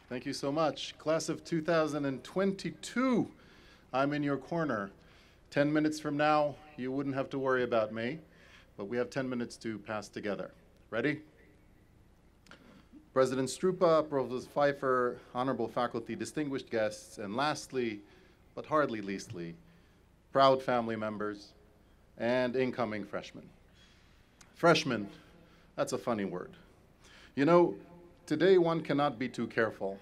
Thank you so much. Class of 2022, I'm in your corner. 10 minutes from now, you wouldn't have to worry about me, but we have 10 minutes to pass together. Ready? President Strupa, Provost Pfeiffer, honorable faculty, distinguished guests, and lastly, but hardly leastly, proud family members and incoming freshmen. Freshmen, that's a funny word. You know, today one cannot be too careful.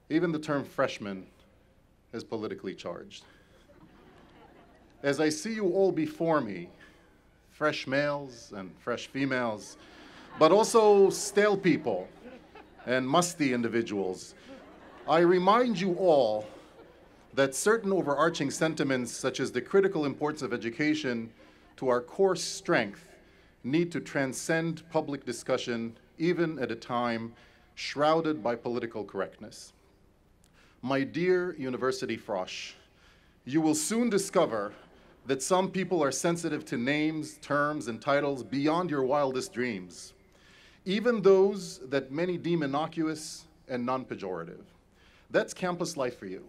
Even the term freshman is politically charged. As I see you all before me, fresh males and fresh females, but also stale people and musty individuals, I remind you all that certain overarching sentiments, such as the critical importance of education to our core strength, need to transcend public discussion, even at a time shrouded by political correctness. My dear University Frosh, you will soon discover that some people are sensitive to names, terms, and titles beyond your wildest dreams, even those that many deem innocuous and non-pejorative. That's campus life for you.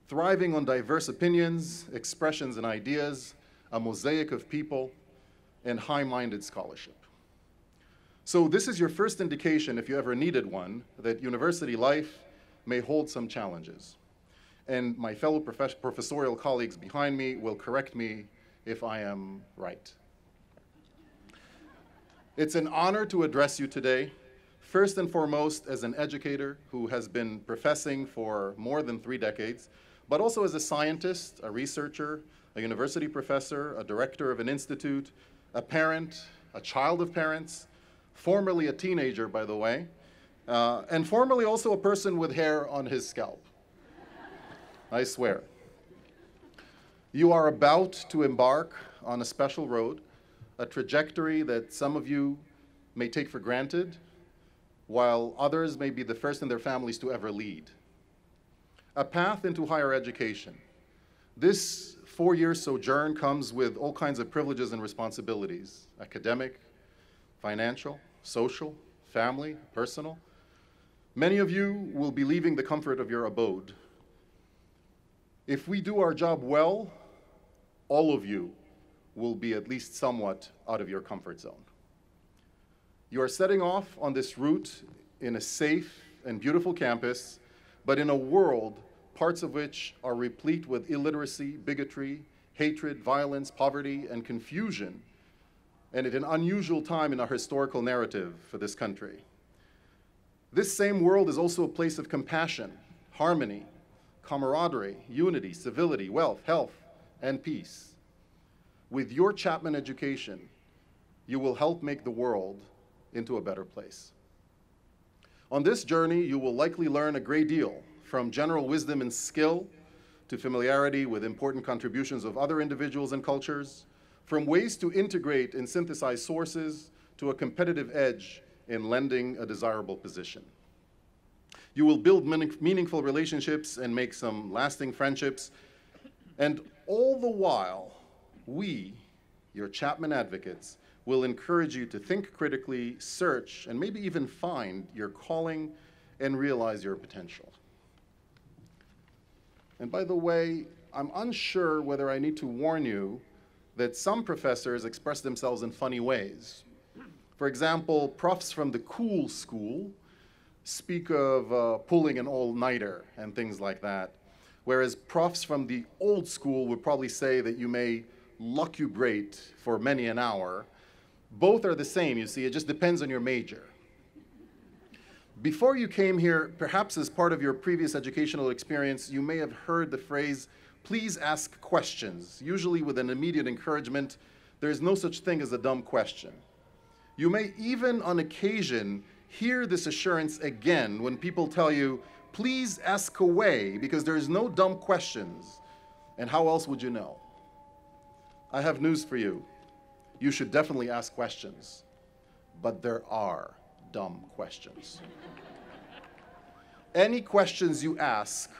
Thriving on diverse opinions, expressions, and ideas, a mosaic of people, and high-minded scholarship. So this is your first indication, if you ever needed one, that university life may hold some challenges. And my fellow professorial colleagues behind me will correct me if I am right. It's an honor to address you today, first and foremost as an educator who has been professing for more than 3 decades, but also as a scientist, a researcher, a university professor, a director of an institute, a parent, a child of parents, formerly a teenager, by the way, and formerly also a person with hair on his scalp. I swear. You are about to embark on a special road, a trajectory that some of you may take for granted, while others may be the first in their families to ever lead. A path into higher education. This 4-year sojourn comes with all kinds of privileges and responsibilities: academic, financial, social, family, personal. Many of you will be leaving the comfort of your abode. If we do our job well, all of you will be at least somewhat out of your comfort zone. You are setting off on this route in a safe and beautiful campus, but in a world, parts of which are replete with illiteracy, bigotry, hatred, violence, poverty, and confusion, and at an unusual time in our historical narrative for this country. This same world is also a place of compassion, harmony, camaraderie, unity, civility, wealth, health, and peace. With your Chapman education, you will help make the world into a better place. On this journey, you will likely learn a great deal, from general wisdom and skill to familiarity with important contributions of other individuals and cultures, from ways to integrate and synthesize sources to a competitive edge in lending a desirable position. You will build meaningful relationships and make some lasting friendships, and all the while, we, your Chapman advocates, will encourage you to think critically, search, and maybe even find your calling and realize your potential. And by the way, I'm unsure whether I need to warn you that some professors express themselves in funny ways. For example, profs from the cool school speak of pulling an all-nighter and things like that, whereas profs from the old school would probably say that you may lucubrate for many an hour. Both are the same, you see, it just depends on your major. Before you came here, perhaps as part of your previous educational experience, you may have heard the phrase, "Please ask questions," usually with an immediate encouragement. There is no such thing as a dumb question. You may even, on occasion, hear this assurance again when people tell you, "Please ask away, because there is no dumb questions." And how else would you know? I have news for you. You should definitely ask questions, but there are dumb questions. Any questions you ask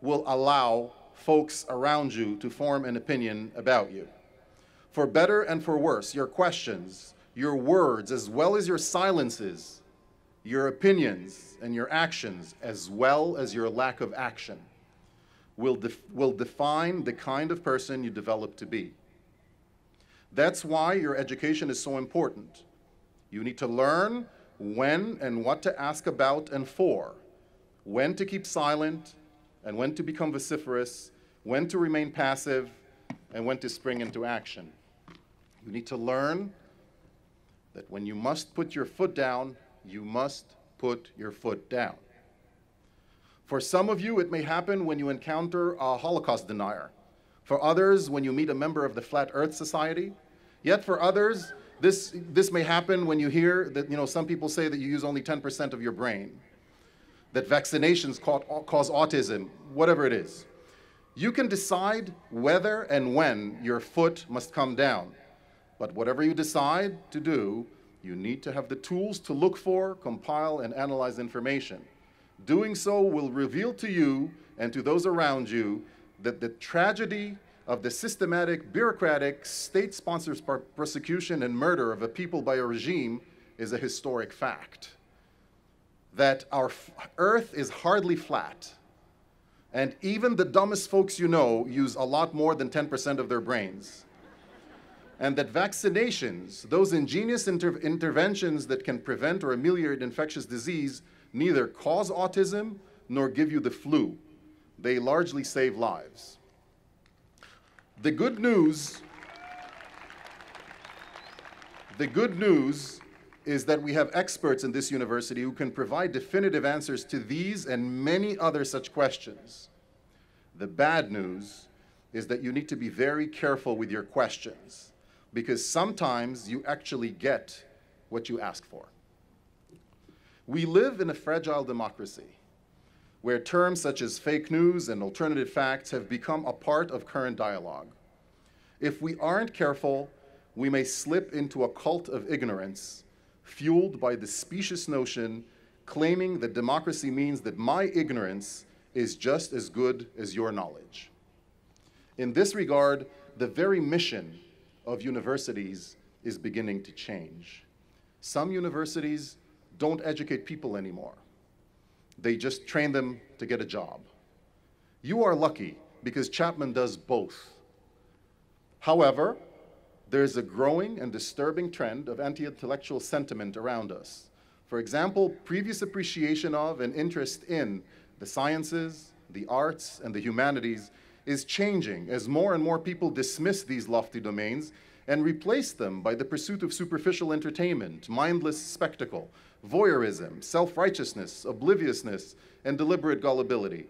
will allow folks around you to form an opinion about you. For better and for worse, your questions, your words, as well as your silences, your opinions and your actions, as well as your lack of action, will define the kind of person you develop to be. That's why your education is so important. You need to learn when and what to ask about and for, when to keep silent and when to become vociferous, when to remain passive, and when to spring into action. You need to learn that when you must put your foot down, you must put your foot down. For some of you, it may happen when you encounter a Holocaust denier. For others, when you meet a member of the Flat Earth Society. Yet for others, this may happen when you hear that, some people say that you use only 10% of your brain, that vaccinations cause autism, whatever it is. You can decide whether and when your foot must come down. But whatever you decide to do, you need to have the tools to look for, compile, and analyze information. Doing so will reveal to you and to those around you that the tragedy of the systematic, bureaucratic, state-sponsored persecution and murder of a people by a regime is a historic fact. That our Earth is hardly flat, and even the dumbest folks you know use a lot more than 10% of their brains. And that vaccinations, those ingenious interventions that can prevent or ameliorate infectious disease, neither cause autism nor give you the flu. They largely save lives. The good news is that we have experts in this university who can provide definitive answers to these and many other such questions. The bad news is that you need to be very careful with your questions, because sometimes you actually get what you ask for. We live in a fragile democracy where terms such as fake news and alternative facts have become a part of current dialogue. If we aren't careful, we may slip into a cult of ignorance fueled by the specious notion claiming that democracy means that my ignorance is just as good as your knowledge. In this regard, the very mission of universities is beginning to change. Some universities don't educate people anymore. They just train them to get a job. You are lucky because Chapman does both. However, there's a growing and disturbing trend of anti-intellectual sentiment around us. For example, previous appreciation of and interest in the sciences, the arts, and the humanities is changing as more and more people dismiss these lofty domains and replace them by the pursuit of superficial entertainment, mindless spectacle, voyeurism, self-righteousness, obliviousness, and deliberate gullibility.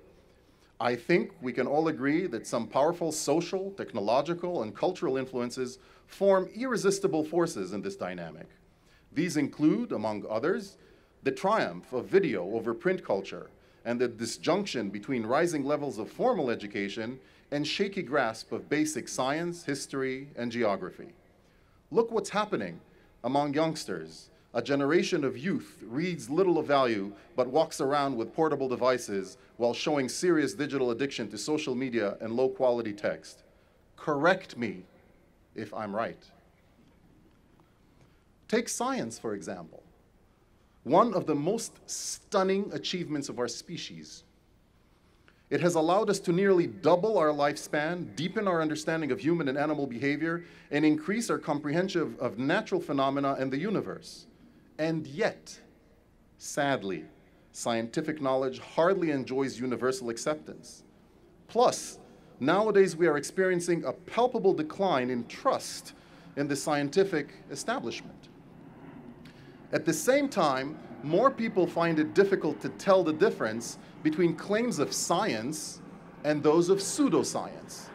I think we can all agree that some powerful social, technological, and cultural influences form irresistible forces in this dynamic. These include, among others, the triumph of video over print culture and the disjunction between rising levels of formal education and shaky grasp of basic science, history, and geography. Look what's happening among youngsters. A generation of youth reads little of value but walks around with portable devices while showing serious digital addiction to social media and low-quality text. Correct me if I'm right. Take science, for example. One of the most stunning achievements of our species. It has allowed us to nearly double our lifespan, deepen our understanding of human and animal behavior, and increase our comprehension of natural phenomena and the universe. And yet, sadly, scientific knowledge hardly enjoys universal acceptance. Plus, nowadays we are experiencing a palpable decline in trust in the scientific establishment. At the same time, more people find it difficult to tell the difference between claims of science and those of pseudoscience.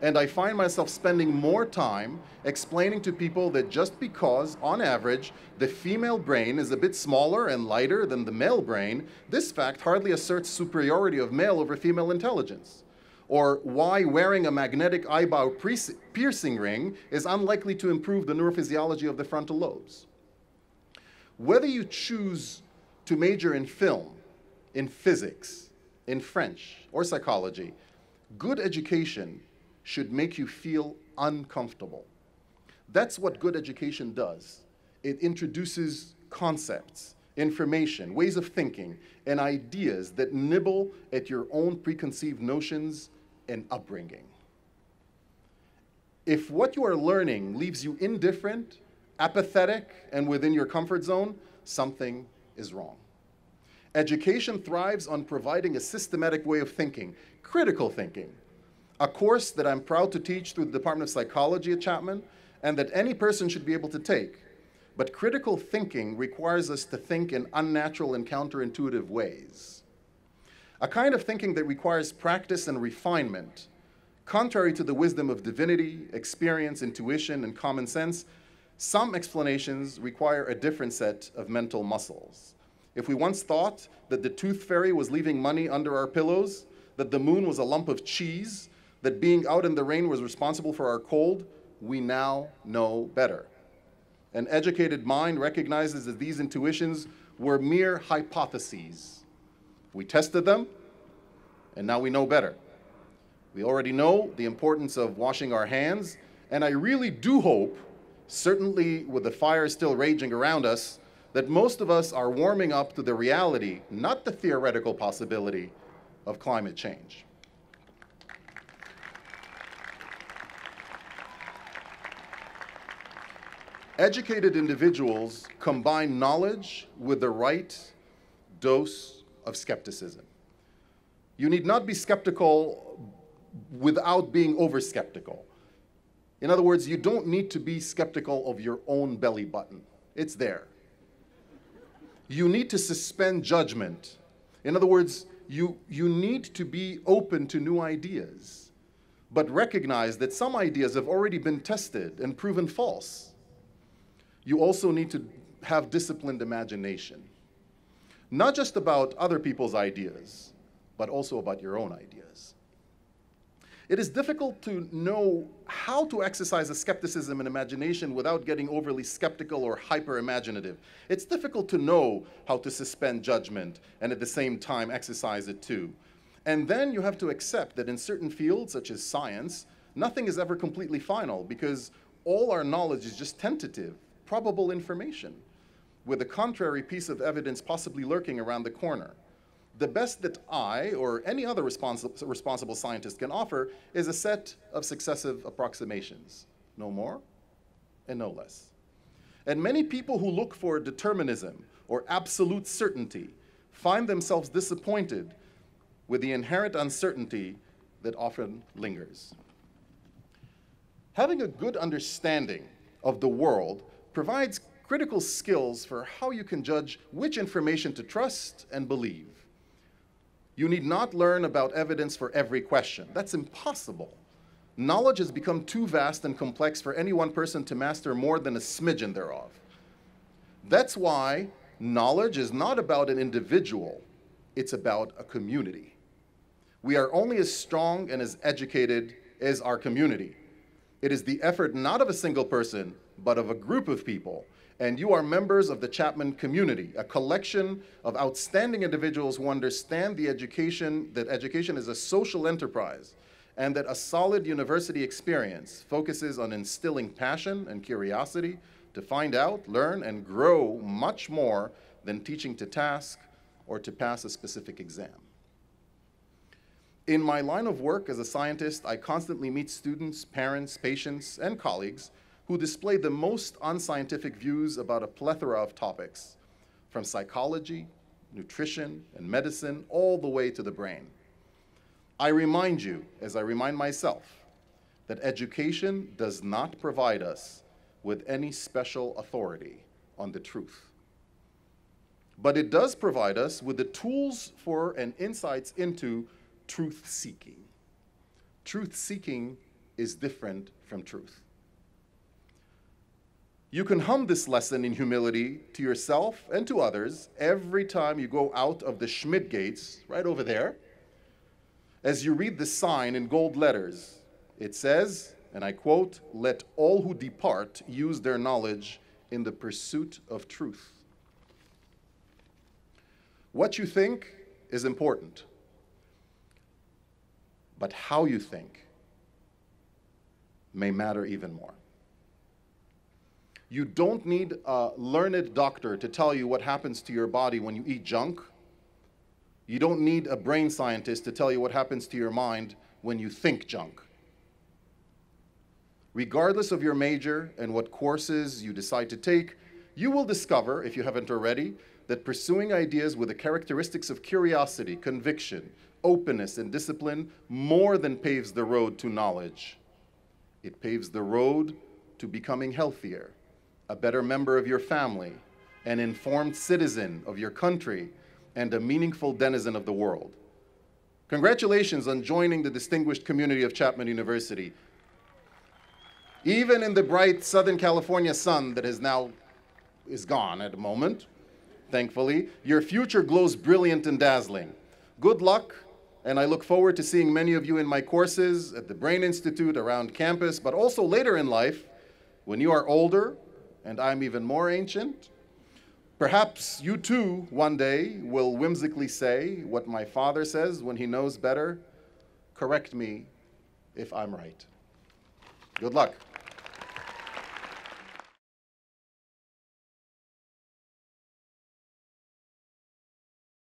And I find myself spending more time explaining to people that just because, on average, the female brain is a bit smaller and lighter than the male brain, this fact hardly asserts superiority of male over female intelligence. Or why wearing a magnetic eyebrow piercing ring is unlikely to improve the neurophysiology of the frontal lobes. Whether you choose to major in film, in physics, in French, or psychology, good education should make you feel uncomfortable. That's what good education does. It introduces concepts. information, ways of thinking, and ideas that nibble at your own preconceived notions and upbringing. If what you are learning leaves you indifferent, apathetic, and within your comfort zone, something is wrong. Education thrives on providing a systematic way of thinking, critical thinking, a course that I'm proud to teach through the Department of Psychology at Chapman and that any person should be able to take. But critical thinking requires us to think in unnatural and counterintuitive ways. A kind of thinking that requires practice and refinement, contrary to the wisdom of divinity, experience, intuition, and common sense. Some explanations require a different set of mental muscles. If we once thought that the tooth fairy was leaving money under our pillows, that the moon was a lump of cheese, that being out in the rain was responsible for our cold, we now know better. An educated mind recognizes that these intuitions were mere hypotheses. We tested them, and now we know better. We already know the importance of washing our hands, and I really do hope, certainly with the fire still raging around us, that most of us are warming up to the reality, not the theoretical possibility, of climate change. Educated individuals combine knowledge with the right dose of skepticism. You need not be skeptical without being over-skeptical. In other words, you don't need to be skeptical of your own belly button. It's there. You need to suspend judgment. In other words, you need to be open to new ideas, but recognize that some ideas have already been tested and proven false. You also need to have disciplined imagination, not just about other people's ideas, but also about your own ideas. It is difficult to know how to exercise a skepticism and imagination without getting overly skeptical or hyper-imaginative. It's difficult to know how to suspend judgment and at the same time exercise it too. And then you have to accept that in certain fields, such as science, nothing is ever completely final because all our knowledge is just tentative, probable information, with a contrary piece of evidence possibly lurking around the corner. The best that I or any other responsible scientist can offer is a set of successive approximations, no more and no less. And many people who look for determinism or absolute certainty find themselves disappointed with the inherent uncertainty that often lingers. Having a good understanding of the world provides critical skills for how you can judge which information to trust and believe. You need not learn about evidence for every question. That's impossible. Knowledge has become too vast and complex for any one person to master more than a smidgen thereof. That's why knowledge is not about an individual, it's about a community. We are only as strong and as educated as our community. It is the effort not of a single person, but of a group of people. And you are members of the Chapman community, a collection of outstanding individuals who understand that education is a social enterprise, and that a solid university experience focuses on instilling passion and curiosity to find out, learn, and grow much more than teaching to task or to pass a specific exam. In my line of work as a scientist, I constantly meet students, parents, patients, and colleagues who display the most unscientific views about a plethora of topics, from psychology, nutrition, and medicine, all the way to the brain. I remind you, as I remind myself, that education does not provide us with any special authority on the truth. But it does provide us with the tools for and insights into truth-seeking. Truth-seeking is different from truth. You can hum this lesson in humility to yourself and to others every time you go out of the Schmidt gates, right over there. As you read the sign in gold letters, it says, and I quote, "Let all who depart use their knowledge in the pursuit of truth." What you think is important, but how you think may matter even more. You don't need a learned doctor to tell you what happens to your body when you eat junk. You don't need a brain scientist to tell you what happens to your mind when you think junk. Regardless of your major and what courses you decide to take, you will discover, if you haven't already, that pursuing ideas with the characteristics of curiosity, conviction, openness, and discipline more than paves the road to knowledge. It paves the road to becoming healthier, a better member of your family, an informed citizen of your country, and a meaningful denizen of the world. Congratulations on joining the distinguished community of Chapman University. Even in the bright Southern California sun that is gone at the moment, thankfully, your future glows brilliant and dazzling. Good luck, and I look forward to seeing many of you in my courses at the Brain Institute around campus, but also later in life, when you are older, and I'm even more ancient. Perhaps you too, one day, will whimsically say what my father says when he knows better: correct me if I'm right. Good luck.